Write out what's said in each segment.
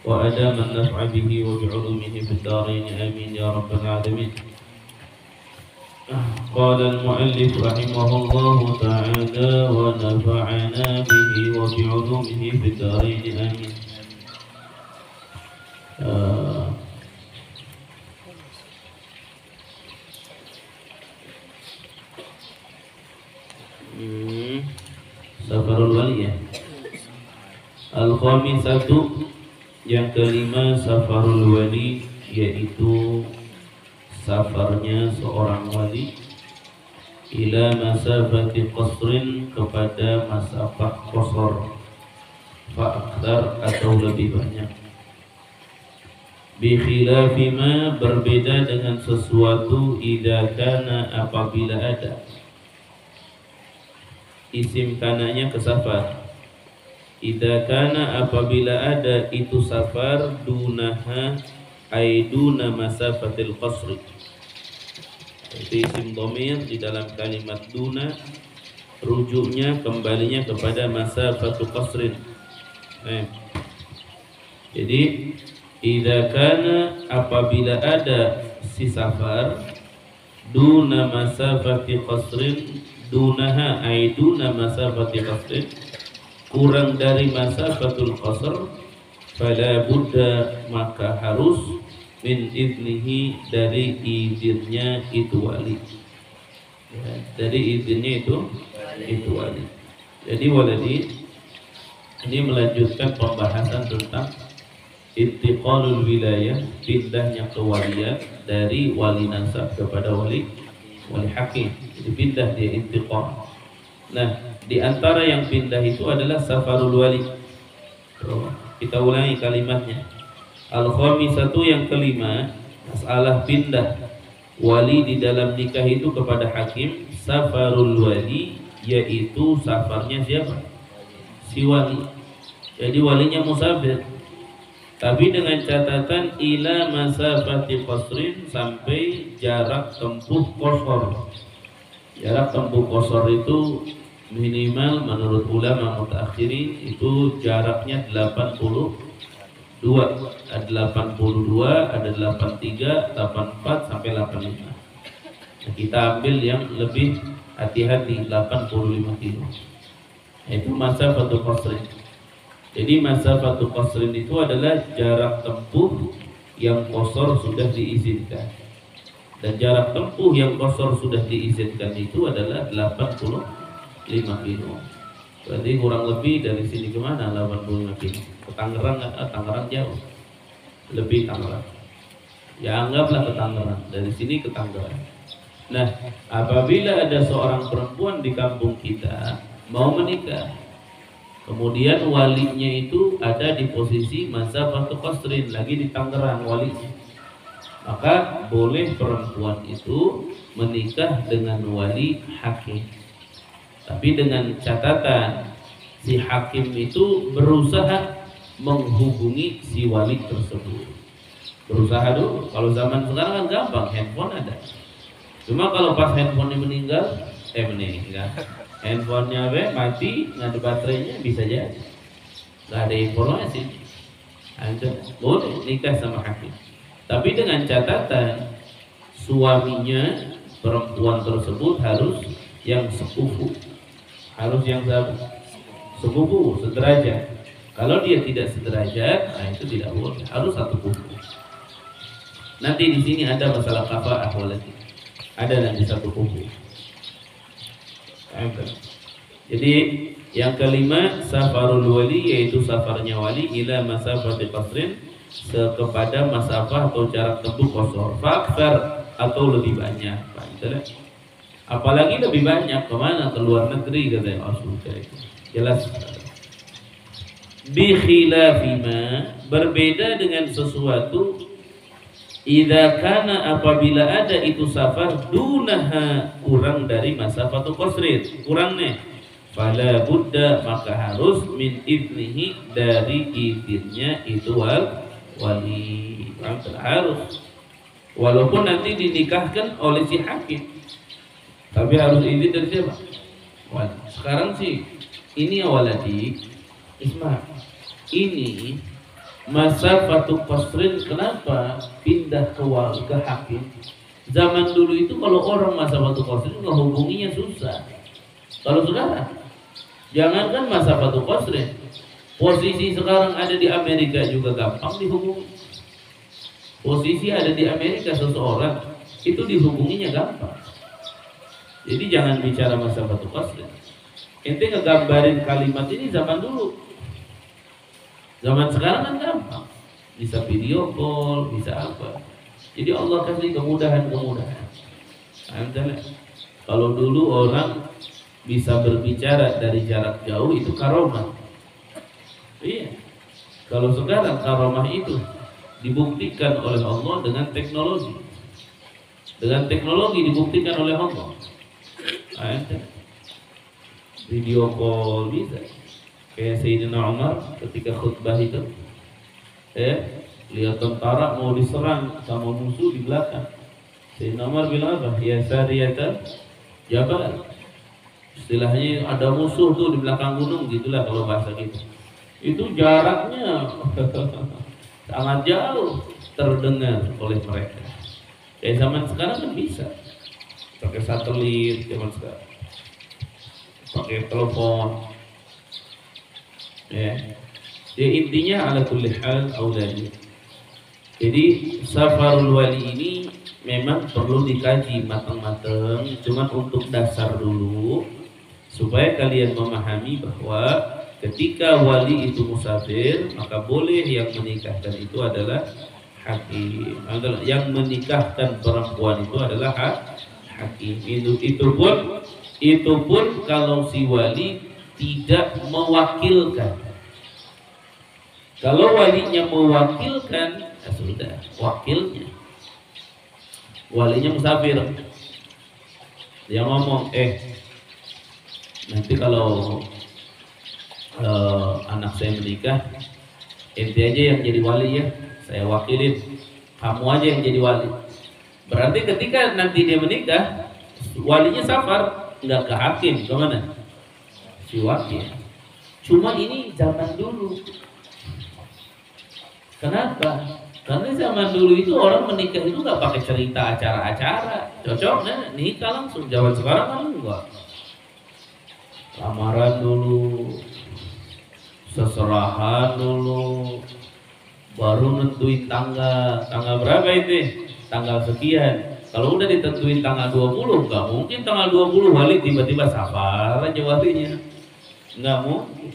وأدام النفع به وبعلومه في الدارين آمين يا رب العالمين. قال المؤلف رحمه الله تعالى ونفعنا به وبعلومه في الدارين آمين. Safarul wali ya. Al-khamisatu, yang kelima, safarul wali, yaitu safarnya seorang wali ila masafati qasrin, kepada masafah qasar, fa'akthar atau lebih banyak. Bi khilafi ma, berbeda dengan sesuatu, idza kana, apabila ada. Isim kananya ke safar. Idza kana, apabila ada itu safar, dunaha ay duna masafatil qasri. Itu isim dhamir di dalam kalimat duna, rujuknya kembalinya kepada masafatul qasrin. Jadi idza kana, apabila ada si safar, duna masafati qasrin, dunaha ay duna masafati qasrin, kurang dari masafatul qasr, fala budda, maka harus, min idnihi, dari izinnya itu wali ya, dari izinnya itu wali. Jadi waladi ini melanjutkan pembahasan tentang intiqalul wilayah, pindahnya kewalian dari wali nasab kepada wali hakim. Jadi pindah, dia intiqal. Nah, di antara yang pindah itu adalah safarul wali. Kita ulangi kalimatnya. Al-khamisatu, yang kelima, masalah pindah wali di dalam nikah itu kepada hakim. Safarul wali, yaitu safarnya siapa? Si wali. Jadi walinya musafir, tapi dengan catatan ila masafati qasrin, sampai jarak tempuh qasar. Jarak tempuh qasar itu minimal menurut ulama mutaakhirin itu jaraknya 82, ada 82, ada 83, 84 sampai 85. Nah, kita ambil yang lebih hati-hati, 85 kilo. Itu masafatul qasrin. Jadi masafatul qasrin itu adalah jarak tempuh yang qasar sudah diizinkan. Dan jarak tempuh yang qasar sudah diizinkan itu adalah 85 kilo. Berarti kurang lebih dari sini kemana 85 kilo? Ke Tangerang, Tangerang jauh. Lebih Tangerang. Ya anggaplah ke Tangerang. Dari sini ke Tangerang. Nah, apabila ada seorang perempuan di kampung kita mau menikah, kemudian walinya itu ada di posisi masafatul qasrin, lagi di Tangerang walinya, maka boleh perempuan itu menikah dengan wali hakim. Tapi dengan catatan si hakim itu berusaha menghubungi si wali tersebut. Berusaha dulu. Kalau zaman sekarang kan gampang, handphone ada. Cuma kalau pas handphonenya meninggal, handphonenya mati, nggak ada baterainya, bisa jadi nggak ada informasi. Anda boleh nikah sama hakim, tapi dengan catatan suaminya perempuan tersebut harus yang sepupu, harus yang sepupu, sederajat. Kalau dia tidak sederajat, nah itu tidak boleh, harus satu kubu. Nanti di sini ada masalah kafa'ah waladi, ada nanti satu kubu. Jadi yang kelima safarul wali, yaitu safarnya wali ila masafati qasrin, kepada masafah atau jarak tempuh qasar, fakthar atau lebih banyak. Apalagi lebih banyak kemana? Ke luar negeri katanya Rasulullah itu. Jelas. Bi khilafima, berbeda dengan sesuatu, idza kana, apabila ada itu safar, dunaha, kurang dari masafatul qasrin, kurangnya, fala budda, maka harus, min idnihi, dari izinnya itu wali. Harus, walaupun nanti dinikahkan oleh si hakim, tapi harus izin dari siapa? Wali. Sekarang sih ini ya waladi Isma, ini Masafatu qasrin, kenapa pindah ke hakim? Zaman dulu itu kalau orang masafatu qasrin ngehubunginya susah. Kalau sekarang, jangankan masafatu qasrin, posisi sekarang ada di Amerika juga gampang dihubungi. Posisi ada di Amerika seseorang itu dihubunginya gampang. Jadi jangan bicara masafatu qasrin. Ente ngegambarin kalimat ini zaman dulu. Zaman sekarang kan gampang, bisa video call, bisa apa. Jadi Allah kasih kemudahan-kemudahan. Kalau dulu orang bisa berbicara dari jarak jauh itu karomah. Iya. Kalau sekarang karomah itu dibuktikan oleh Allah dengan teknologi. Dengan teknologi dibuktikan oleh Allah. Video call bisa. Kayak Sayyidina Umar ketika khutbah itu, lihat tentara mau diserang sama musuh di belakang. Sayyidina Umar bilang apa? Ya sariyatan jabal. Istilahnya ada musuh tuh di belakang gunung, gitulah kalau bahasa kita. Itu jaraknya sangat jauh terdengar oleh mereka. Kayak zaman sekarang kan bisa pakai satelit, zaman sekarang pakai telepon. Ya, intinya ala kulli hal auladi. Jadi safarul wali ini memang perlu dikaji matang-matang, cuman untuk dasar dulu supaya kalian memahami bahwa ketika wali itu musafir maka boleh yang menikahkan itu adalah hakim. Yang menikahkan perempuan itu adalah hakim. Itu pun kalau si wali tidak mewakilkan. Kalau walinya mewakilkan, ya sudah, wakilnya. Walinya musafir. Dia ngomong, nanti kalau anak saya menikah, ente aja yang jadi wali ya, saya wakilin. Kamu aja yang jadi wali. Berarti ketika nanti dia menikah, walinya safar, nggak ke hakim, kemana? Si wakil. Cuma ini zaman dulu. Kenapa? Karena zaman dulu itu orang menikah itu nggak pakai cerita acara-acara. Cocoknya nikah langsung. Zaman sekarang kan enggak. Lamaran dulu, seserahan dulu, baru nentuin tanggal berapa itu? Tanggal sekian. Kalau udah ditentuin tanggal 20, nggak mungkin tanggal 20 wali tiba-tiba safar aja walinya. Nggak mungkin.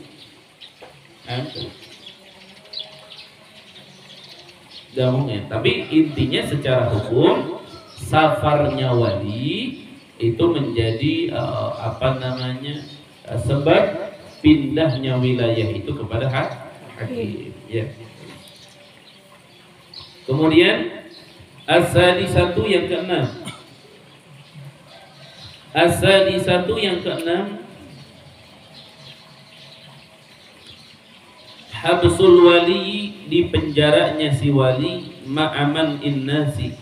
Nggak mungkin. Tapi intinya secara hukum safarnya wali itu menjadi sebab pindahnya wilayah itu kepada hakim. Ya. Kemudian as-sadisatu yang keenam. As-sadisatu yang keenam, habsul wali, di penjaranya si wali, ma'aman innasi,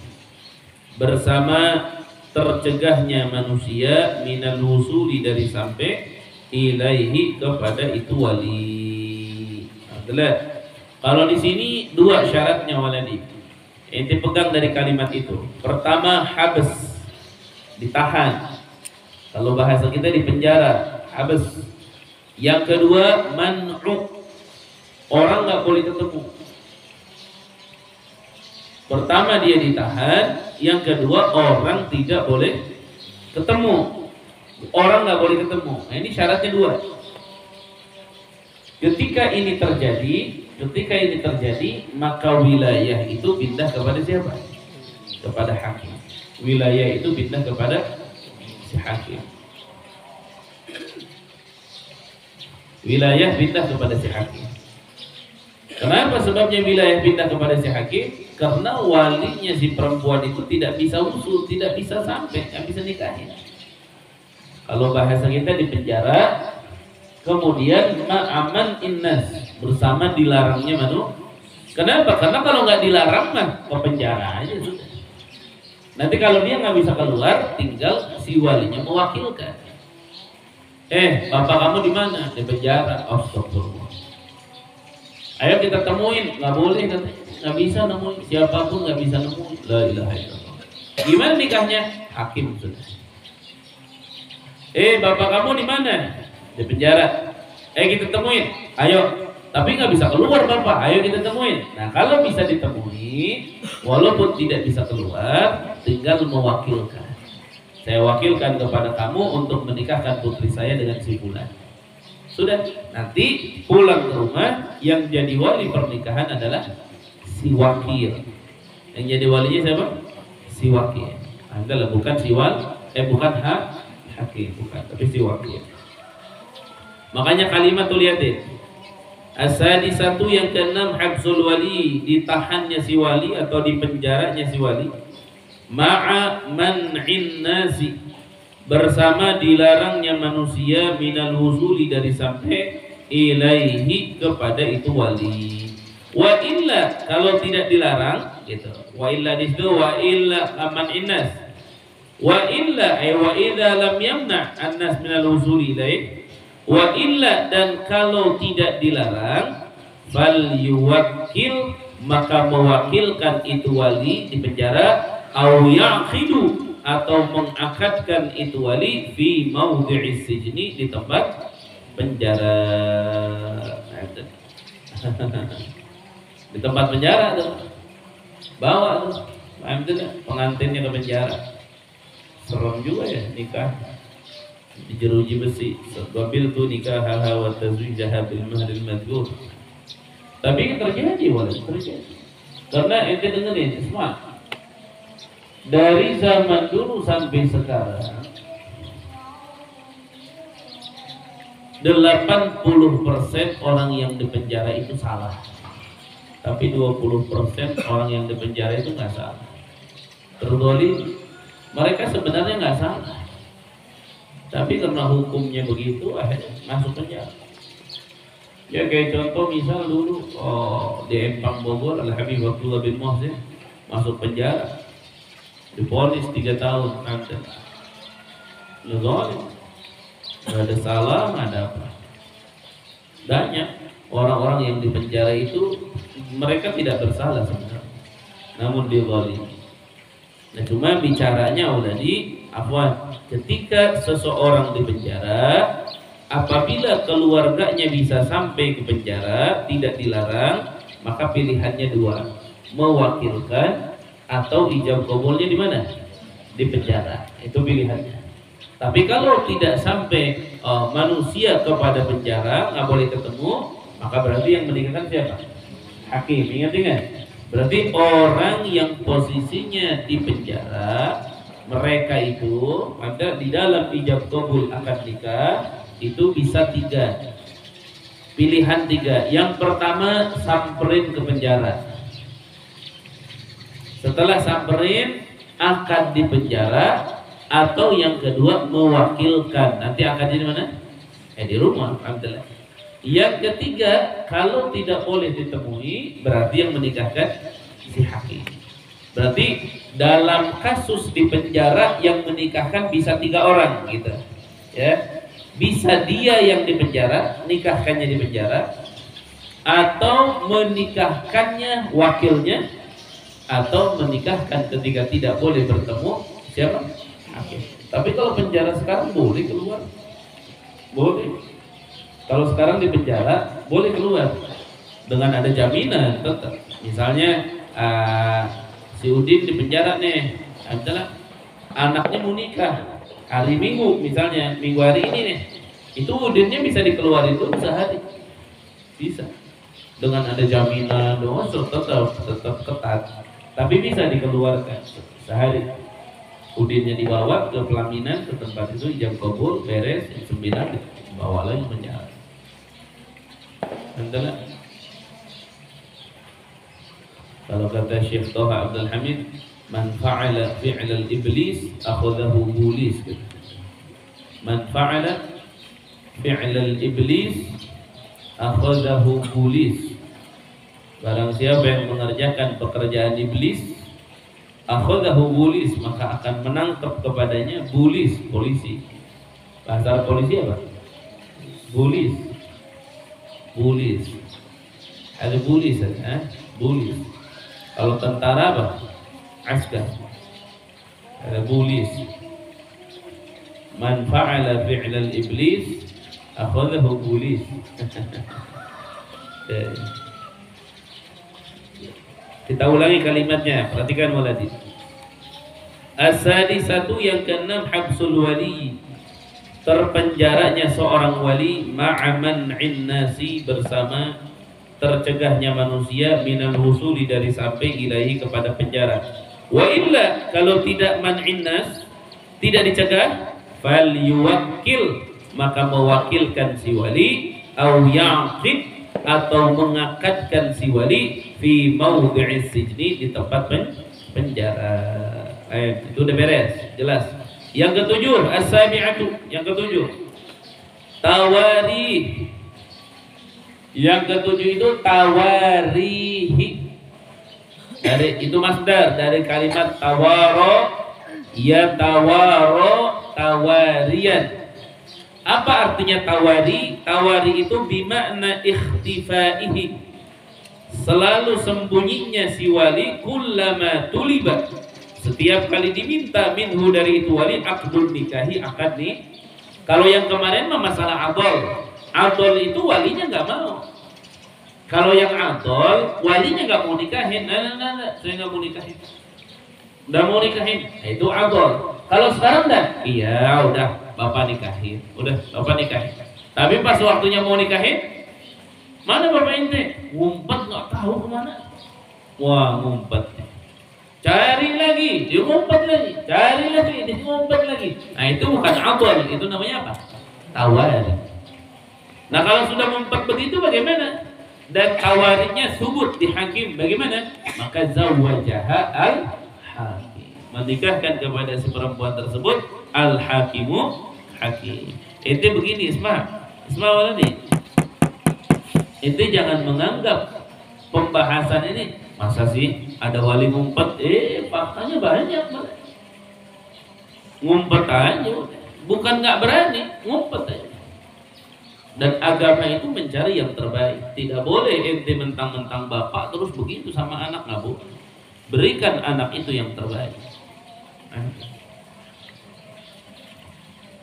bersama tercegahnya manusia, minal wusuli, dari sampai ilaihi, kepada itu wali. Adalah kalau di sini dua syaratnya waladi. Ente pegang dari kalimat itu. Pertama habs, ditahan. Kalau bahasa kita di penjara, habs. Yang kedua man'u, orang nggak boleh ketemu. Pertama dia ditahan, yang kedua orang tidak boleh ketemu. Orang nggak boleh ketemu. Nah, ini syaratnya dua. Ketika ini terjadi, maka wilayah itu pindah kepada siapa? Kepada hakim. Wilayah itu pindah kepada si hakim. Wilayah pindah kepada si hakim. Kenapa sebabnya wilayah pindah kepada si hakim? Karena walinya si perempuan itu tidak bisa usul, tidak bisa sampai, tidak bisa nikahin. Kalau bahasa kita di penjara, kemudian ma'aman innas, bersama dilarangnya manu. Kenapa? Karena kalau nggak dilarang mah ke penjara aja sudah. Nanti kalau dia nggak bisa keluar, tinggal si walinya mewakilkan. Bapak kamu di mana? Di penjara. Astagfirullah. Ayo kita temuin, nggak boleh katanya, nggak bisa nemuin, siapapun nggak bisa nemuin. La ilaha illallah. Gimana nikahnya? Hakim sudah. Bapak kamu di mana? Di penjara. Kita temuin. Ayo. Tapi nggak bisa keluar bapak. Ayo kita temuin. Nah kalau bisa ditemui, walaupun tidak bisa keluar, tinggal mewakilkan. Saya wakilkan kepada kamu untuk menikahkan putri saya dengan si fulan. Sudah, nanti pulang ke rumah, yang jadi wali pernikahan adalah si wakil. Yang jadi walinya siapa? Si wakil. Adalah bukan si bukan hakim, bukan, tapi si wakil. Makanya kalimat tuh lihat deh. As-sadisatu yang keenam, habsul wali, ditahannya si wali atau dipenjaranya si wali. Ma'a man'in nasi, bersama dilarangnya manusia minal wusuli, dari sampai ilaihi, kepada itu wali. Wa illa, kalau tidak dilarang gitu. Wa illa disitu wa illa man'in nas. Wa illa ay wa idza lam yamna an-nas minal wusuli ilaihi. Wa illa, dan kalau tidak dilarang, fal yuwakkil, maka mewakilkan itu wali di penjara, au yaqidu, atau mengakadkan itu wali fi maudhi'is sijni, di tempat penjara. Di tempat penjara tuh. Bawa tuh pengantinnya ke penjara. Serem juga ya nikah di jeruji besi. Wabil tu nikah haha wa tazwijaha bil mahril madhkur. Tapi terjadi terjadi. Karena ente dengerin semua. Dari zaman dulu sampai sekarang 80% orang yang dipenjara itu salah. Tapi 20% orang yang dipenjara itu nggak salah. Tergolong mereka sebenarnya nggak salah. Tapi karena hukumnya begitu, akhirnya masuk penjara. Ya kayak contoh misal dulu di Empang Bogor, Al-Habib Abdullah bin Muhsin masuk penjara, divonis 3 tahun nanti. Zalim, nggak ada salah, nggak ada apa. Banyak orang-orang yang di penjara itu mereka tidak bersalah sebenarnya, namun dizalim. Nah cuma bicaranya udah ketika seseorang di penjara, apabila keluarganya bisa sampai ke penjara, tidak dilarang, maka pilihannya 2, mewakilkan atau ijab kabulnya di mana? Di penjara. Itu pilihannya. Tapi kalau tidak sampai manusia kepada penjara, nggak boleh ketemu, maka berarti yang menikahkan siapa? Hakim. Ingat. Berarti orang yang posisinya di penjara, mereka itu ada di dalam ijab kabul akad nikah itu bisa 3 pilihan. Yang pertama, samperin ke penjara. Setelah samperin, akad di penjara. Atau yang kedua, mewakilkan. Nanti akadnya di mana? Di rumah. Alhamdulillah. Yang ketiga, kalau tidak boleh ditemui, berarti yang menikahkan si hakim. Berarti dalam kasus di penjara yang menikahkan bisa 3 orang gitu. Ya. Bisa dia yang di penjara, nikahkannya di penjara, atau menikahkannya wakilnya, atau menikahkan ketika tidak boleh bertemu siapa? Hakim. Tapi kalau penjara sekarang boleh keluar. Boleh. Kalau sekarang di penjara boleh keluar dengan ada jaminan tetap. Misalnya si Udin di penjara nih, adalah anaknya mau nikah hari Minggu, misalnya Minggu hari ini nih, itu Udinnya bisa dikeluarin dulu sehari, bisa dengan ada jaminan, tetap ketat, tapi bisa dikeluarkan sehari. Udinnya dibawa ke pelaminan, ke tempat itu ijab kabul, beres, 9 dibawa lagi penjara. Adalah kalau kata Syekh Toha Abdul Hamid, man fa'ala fi'lal iblis akhadahu bulis. Man fa'ala fi'lal iblis akhadahu bulis. Barang siapa yang mengerjakan pekerjaan iblis, akhadahu bulis, maka akan menangkap kepadanya bulis, polisi. Bahasa polisi apa? Bulis. Ada bulis ada, bulis. Kalau tentara apa? Askar. Ada bulis. Man fa'ala fi'lal iblis akhadahu bulis. Kita ulangi kalimatnya, perhatikan waladi. As-sadisatu yang keenam habsul wali, terpenjaranya seorang wali ma'aman nasi bersama tercegahnya manusia minal husuli dari sampai ilahi kepada penjara. Wa illa kalau tidak man'in nas, tidak dicegah, fal yuwakkil maka mewakilkan si wali, au ya'qid atau mengakadkan si wali fi maudhi'is sijni di tempat penjara. Itu udah beres, jelas. Yang ketujuh, as-sabi'atu, yang ketujuh, tawari. Yang ketujuh itu tawarihi. Dari itu masdar dari kalimat tawaro, ya tawaro, tawarian. Apa artinya tawari? Tawari itu bimakna ikhtifaihi, selalu sembunyinya si wali, kullama tuliba, setiap kali diminta minhu dari itu wali, akdun nikahi, akad nih. Kalau yang kemarin mah masalah adol, adol itu walinya nggak mau. Kalau yang adol walinya nggak mau nikahin, nah, saya nggak mau nikahin, nggak mau nikahin, nah, itu adol. Kalau sekarang dah, iya udah bapak nikahin, udah bapak nikahin. Tapi pas waktunya mau nikahin, mana bapak ente? Ngumpet nggak tahu kemana. Wah ngumpet. Cari lagi, dia ngumpet lagi, cari lagi, dia ngumpet lagi. Nah itu bukan adol, itu namanya apa? Tawari. Nah kalau sudah ngumpet begitu bagaimana? Dan tawarinya subut di hakim, bagaimana? Maka zawajaha al-hakim, menikahkan kepada si perempuan tersebut al-hakimu, hakim. Ente begini Isma mana nih? Ente jangan menganggap pembahasan ini masa sih ada wali ngumpet, faktanya banyak banget. Ngumpet aja, bukan nggak berani, ngumpet aja. Dan agama itu mencari yang terbaik. Tidak boleh ente mentang-mentang bapak terus begitu sama anak, nggak boleh. Berikan anak itu yang terbaik.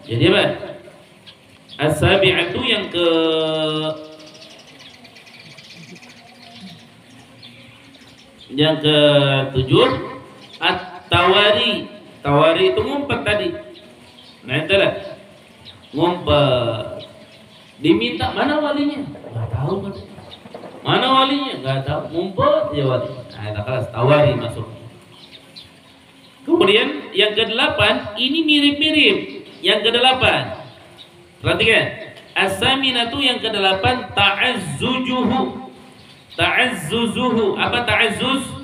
Jadi apa? As-sabi'atu yang ke-7 at-tawari. Tawari itu ngumpet tadi. Nah itulah ngumpet. Diminta mana walinya? Nggak tahu kan? Mana walinya? Nggak tahu. Ngumpet ya wali. Nah itu kelas tawari masuk. Kemudian yang ke-8 ini mirip-mirip. Yang ke-8 perhatikan, as-saminatu yang ke-8 ta'azzujuhu. Ta'azzuzuhu, apa ta'azzuz?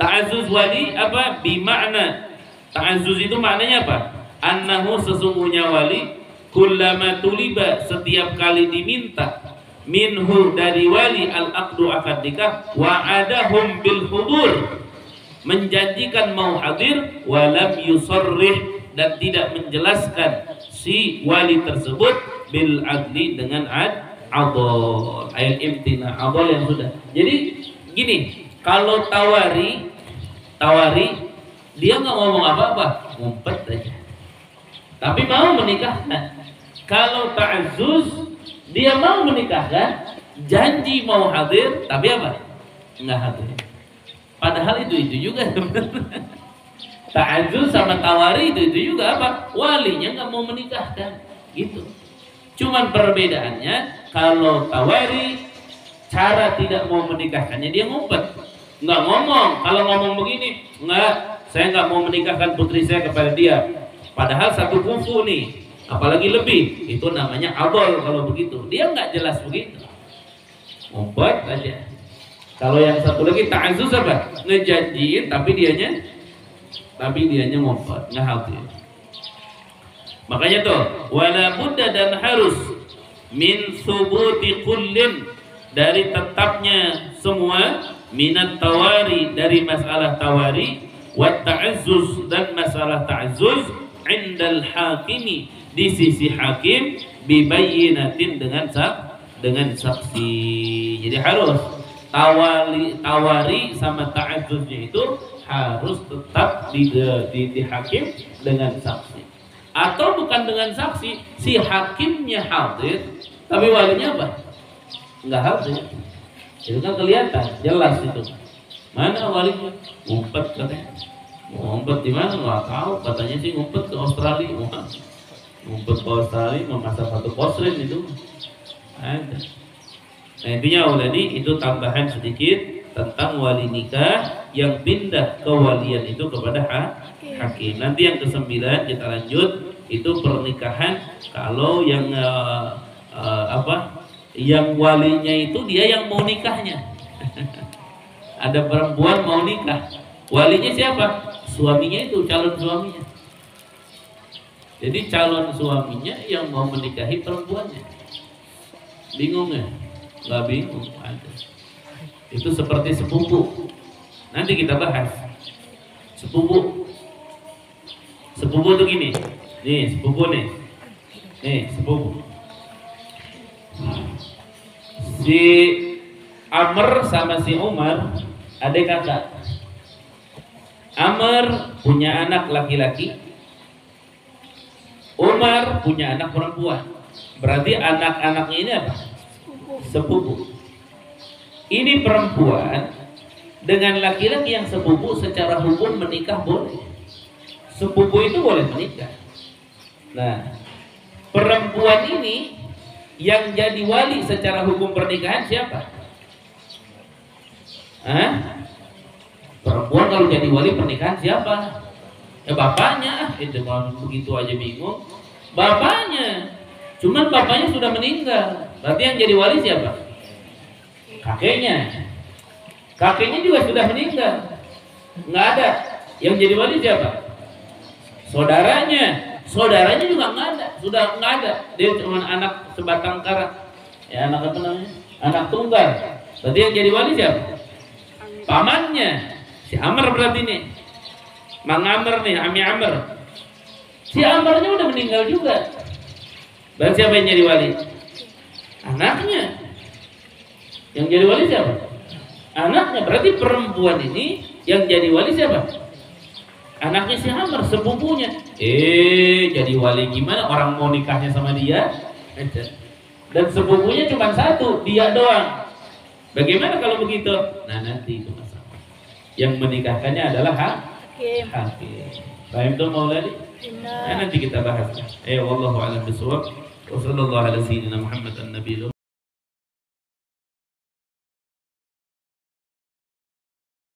Ta'azzuz wali apa? Bimakna ta'azzuz itu maknanya apa? Annahu sesungguhnya wali kullama tuliba setiap kali diminta minhu dari wali al-aqdu akad nikah wa'adahum bil hudur, menjanjikan mau hadir, walam yusarrih dan tidak menjelaskan si wali tersebut bil adli dengan adol, ayat imtina, adol yang sudah. Jadi gini, kalau tawari dia nggak ngomong apa-apa, ngumpet aja. Tapi mau menikahkan. Kalau ta'azzuz dia mau menikahkan, janji mau hadir, tapi apa? Nggak hadir. Padahal itu juga. Ta'azzuz sama tawari itu juga apa? Walinya nggak mau menikahkan, gitu. Cuman perbedaannya, kalau tawari cara tidak mau menikahkannya dia ngumpet, nggak ngomong. Kalau ngomong begini, nggak, saya nggak mau menikahkan putri saya kepada dia. Padahal satu kufu nih, apalagi lebih, itu namanya adol. Kalau begitu, dia nggak jelas begitu, ngumpet aja. Kalau yang satu lagi ta'azzuz apa? Ngejanjiin tapi dianya ngumpet, nggak hadir. Makanya tuh, wala budda dan harus min subuti kullin, dari tetapnya semua, minat tawari dari masalah tawari, wa ta'azzuz dan masalah ta'azzuz, indal hakimi di sisi hakim, bibayinatin dengan saksi. Jadi harus tawari sama ta'adzuznya itu harus tetap dihakim dengan saksi. Atau bukan dengan saksi, si hakimnya hadir, tapi walinya apa? Enggak hadir. Itu kan kelihatan, jelas itu. Mana walinya? Ngumpet katanya. Ngumpet di mana? Nggak tahu. Katanya sih ngumpet ke Australia. Ngumpet ke Australia memasak satu kosrin itu. Ada. Nah intinya ulani itu tambahan sedikit tentang wali nikah yang pindah kewalian itu kepada hakim. Nanti yang ke-9 kita lanjut, itu pernikahan kalau yang yang walinya itu dia yang mau nikahnya. Ada perempuan mau nikah, walinya siapa? Suaminya itu, calon suaminya. Jadi calon suaminya yang mau menikahi perempuannya. Bingung ya? Nggak bingung, ada. Itu seperti sepupu. Nanti kita bahas sepupu. Sepupu itu gini. Nih sepupu nih. Nih sepupu. Si Amr sama si Umar adik kakak. Amr punya anak laki-laki, Umar punya anak perempuan. Berarti anak-anaknya ini apa? Sepupu. Ini perempuan dengan laki-laki yang sepupu secara hukum menikah boleh. Sepupu itu boleh menikah. Nah, perempuan ini yang jadi wali secara hukum pernikahan siapa? Perempuan kalau jadi wali pernikahan siapa? Ya bapaknya. Itu kalau begitu aja bingung. Bapaknya. Cuman bapaknya sudah meninggal. Berarti yang jadi wali siapa? Kakeknya. Kakeknya juga sudah meninggal. Nggak ada. Yang jadi wali siapa? Saudaranya. Saudaranya juga nggak ada. Sudah nggak ada. Dia cuma anak sebatang kara. Ya anak apa namanya? Anak tunggal. Berarti yang jadi wali siapa? Pamannya. Si Amr berarti nih. Mang Amr nih, Ami Amr. Si Amrnya udah meninggal juga. Berarti siapa yang jadi wali? Anaknya. Yang jadi wali siapa? Anaknya. Berarti perempuan ini yang jadi wali siapa? Anaknya si Amr, sepupunya. Jadi wali gimana? Orang mau nikahnya sama dia. Dan sepupunya cuma satu, dia doang. Bagaimana kalau begitu? Nah nanti itu masalah. Yang menikahkannya adalah hakim. Paham tuh Maulana? Nah, nanti kita bahas. Wallahu a'lam bishawab. Wa sallallahu ala sayyidina Muhammad an-nabiy.